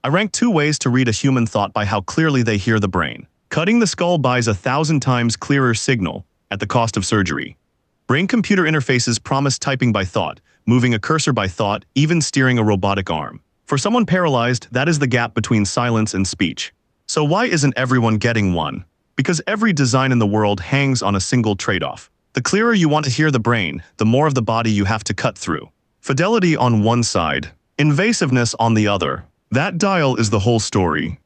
I rank 2 ways to read a human thought by how clearly they hear the brain. Cutting the skull buys 1,000 times clearer signal at the cost of surgery. Brain-computer interfaces promise typing by thought, moving a cursor by thought, even steering a robotic arm. For someone paralyzed, that is the gap between silence and speech. So why isn't everyone getting one? Because every design in the world hangs on a single trade-off. The clearer you want to hear the brain, the more of the body you have to cut through. Fidelity on one side, invasiveness on the other. That dial is the whole story.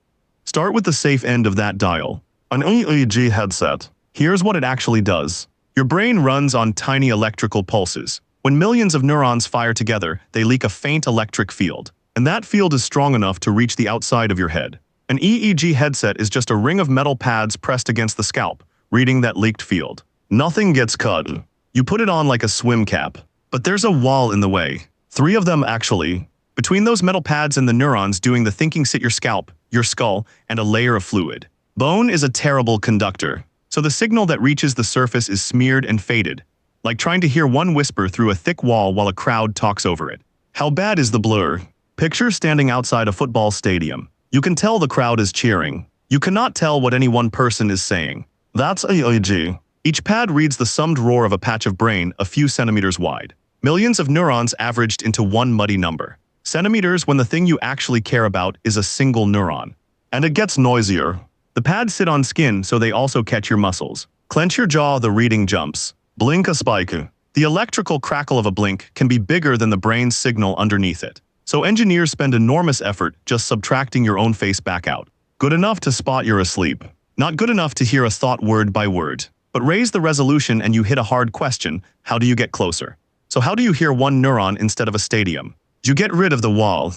Start with the safe end of that dial. An EEG headset. Here's what it actually does. Your brain runs on tiny electrical pulses. When millions of neurons fire together, they leak a faint electric field. And that field is strong enough to reach the outside of your head. An EEG headset is just a ring of metal pads pressed against the scalp, reading that leaked field. Nothing gets cut. You put it on like a swim cap. But there's a wall in the way. 3 of them actually. Between those metal pads and the neurons doing the thinking sit your scalp, your skull, and a layer of fluid. Bone is a terrible conductor. So the signal that reaches the surface is smeared and faded, like trying to hear one whisper through a thick wall while a crowd talks over it. How bad is the blur? Picture standing outside a football stadium. You can tell the crowd is cheering. You cannot tell what any one person is saying. That's EEG. Each pad reads the summed roar of a patch of brain a few centimeters wide. Millions of neurons averaged into one muddy number. Centimeters when the thing you actually care about is a single neuron. And it gets noisier. The pads sit on skin so they also catch your muscles. Clench your jaw, the reading jumps. Blink a spike. The electrical crackle of a blink can be bigger than the brain's signal underneath it. So engineers spend enormous effort just subtracting your own face back out. Good enough to spot you're asleep. Not good enough to hear a thought word by word. But raise the resolution and you hit a hard question: how do you get closer? So how do you hear one neuron instead of a stadium? You get rid of the wall.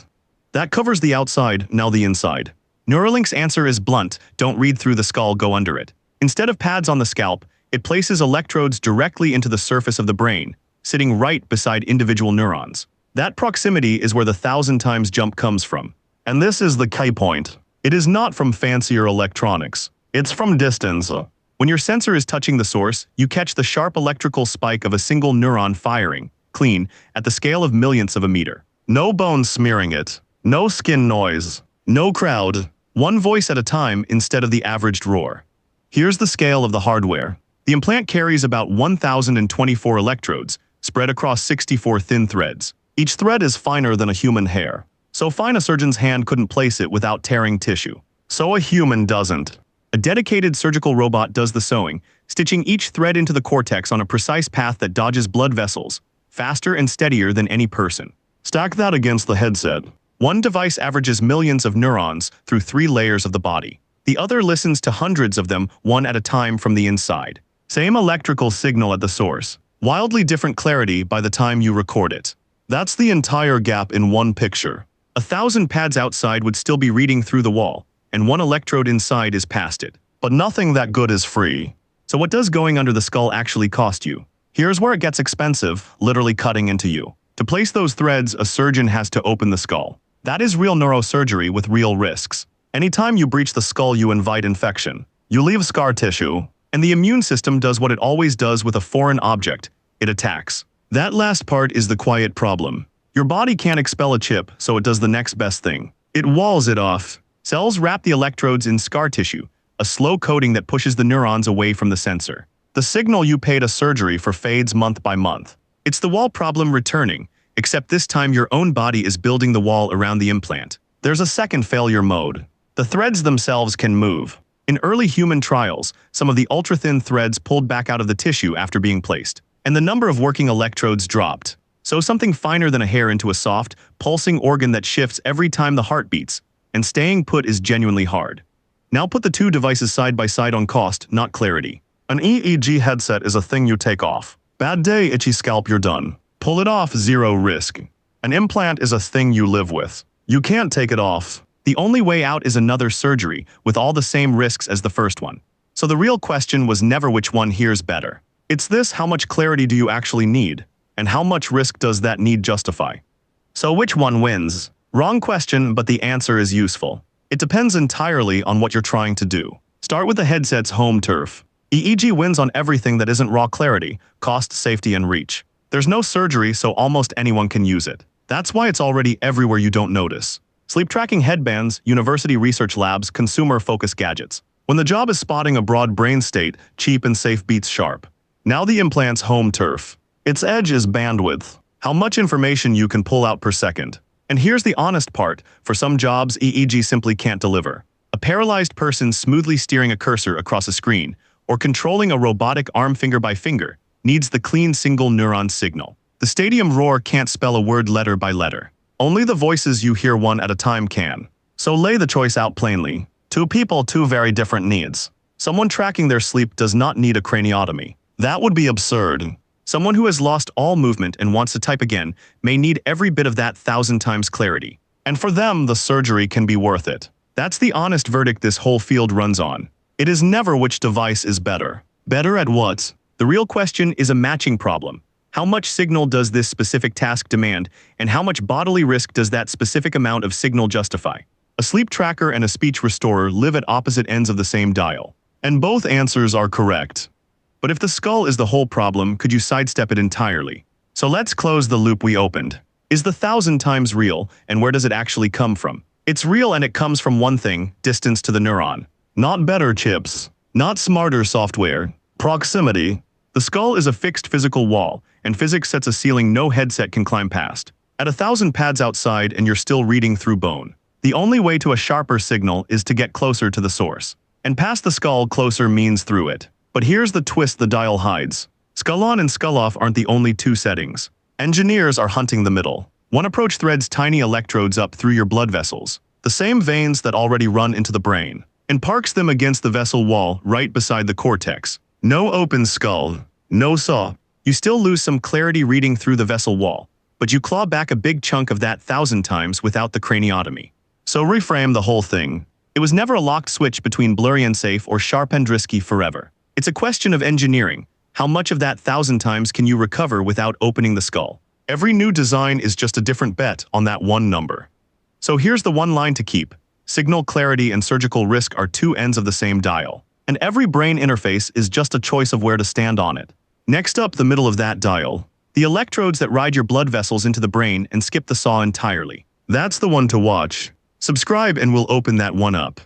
That covers the outside, now the inside. Neuralink's answer is blunt: don't read through the skull, go under it. Instead of pads on the scalp, it places electrodes directly into the surface of the brain, sitting right beside individual neurons. That proximity is where the 1,000 times jump comes from. And this is the key point. It is not from fancier electronics. It's from distance. When your sensor is touching the source, you catch the sharp electrical spike of a single neuron firing, clean, at the scale of millionths of a meter. No bones smearing it. No skin noise. No crowd. One voice at a time instead of the averaged roar. Here's the scale of the hardware. The implant carries about 1,024 electrodes, spread across 64 thin threads. Each thread is finer than a human hair. So fine a surgeon's hand couldn't place it without tearing tissue. So a human doesn't. A dedicated surgical robot does the sewing, stitching each thread into the cortex on a precise path that dodges blood vessels, faster and steadier than any person. Stack that against the headset. One device averages millions of neurons through 3 layers of the body. The other listens to hundreds of them, one at a time from the inside. Same electrical signal at the source. Wildly different clarity by the time you record it. That's the entire gap in one picture. 1,000 pads outside would still be reading through the wall, and one electrode inside is past it. But nothing that good is free. So what does going under the skull actually cost you? Here's where it gets expensive, literally cutting into you. To place those threads, a surgeon has to open the skull. That is real neurosurgery with real risks. Anytime you breach the skull, you invite infection. You leave scar tissue. And the immune system does what it always does with a foreign object. It attacks. That last part is the quiet problem. Your body can't expel a chip, so it does the next best thing. It walls it off. Cells wrap the electrodes in scar tissue, a slow coating that pushes the neurons away from the sensor. The signal you paid a surgery for fades month by month. It's the wall problem returning, except this time your own body is building the wall around the implant. There's a second failure mode. The threads themselves can move. In early human trials, some of the ultra-thin threads pulled back out of the tissue after being placed, and the number of working electrodes dropped. So something finer than a hair into a soft, pulsing organ that shifts every time the heart beats, and staying put is genuinely hard. Now put the 2 devices side by side on cost, not clarity. An EEG headset is a thing you take off. Bad day, itchy scalp, you're done. Pull it off, 0 risk. An implant is a thing you live with. You can't take it off. The only way out is another surgery, with all the same risks as the first one. So the real question was never which one hears better. It's this: how much clarity do you actually need? And how much risk does that need justify? So which one wins? Wrong question, but the answer is useful. It depends entirely on what you're trying to do. Start with the headset's home turf. EEG wins on everything that isn't raw clarity, cost, safety, and reach. There's no surgery, so almost anyone can use it. That's why it's already everywhere you don't notice. Sleep tracking headbands, university research labs, consumer-focused gadgets. When the job is spotting a broad brain state, cheap and safe beats sharp. Now the implant's home turf. Its edge is bandwidth. How much information you can pull out per second. And here's the honest part, for some jobs EEG simply can't deliver. A paralyzed person smoothly steering a cursor across a screen, or controlling a robotic arm finger by finger, needs the clean single neuron signal. The stadium roar can't spell a word letter by letter. Only the voices you hear one at a time can. So lay the choice out plainly. Two people, two very different needs. Someone tracking their sleep does not need a craniotomy. That would be absurd. Someone who has lost all movement and wants to type again may need every bit of that 1,000 times clarity. And for them, the surgery can be worth it. That's the honest verdict this whole field runs on. It is never which device is better. Better at what? The real question is a matching problem. How much signal does this specific task demand, and how much bodily risk does that specific amount of signal justify? A sleep tracker and a speech restorer live at opposite ends of the same dial. And both answers are correct. But if the skull is the whole problem, could you sidestep it entirely? So let's close the loop we opened. Is the 1,000 times real, and where does it actually come from? It's real and it comes from one thing, distance to the neuron. Not better chips. Not smarter software. Proximity. The skull is a fixed physical wall, and physics sets a ceiling no headset can climb past. At 1,000 pads outside and you're still reading through bone. The only way to a sharper signal is to get closer to the source. And past the skull, closer means through it. But here's the twist the dial hides. Skull on and skull off aren't the only two settings. Engineers are hunting the middle. One approach threads tiny electrodes up through your blood vessels, the same veins that already run into the brain, and parks them against the vessel wall right beside the cortex. No open skull, no saw. You still lose some clarity reading through the vessel wall, but you claw back a big chunk of that 1,000 times without the craniotomy. So reframe the whole thing. It was never a locked switch between blurry and safe or sharp and risky forever. It's a question of engineering. How much of that 1,000 times can you recover without opening the skull? Every new design is just a different bet on that one number. So here's the one line to keep. Signal clarity and surgical risk are two ends of the same dial. And every brain interface is just a choice of where to stand on it. Next up, the middle of that dial. The electrodes that ride your blood vessels into the brain and skip the saw entirely. That's the one to watch. Subscribe and we'll open that one up.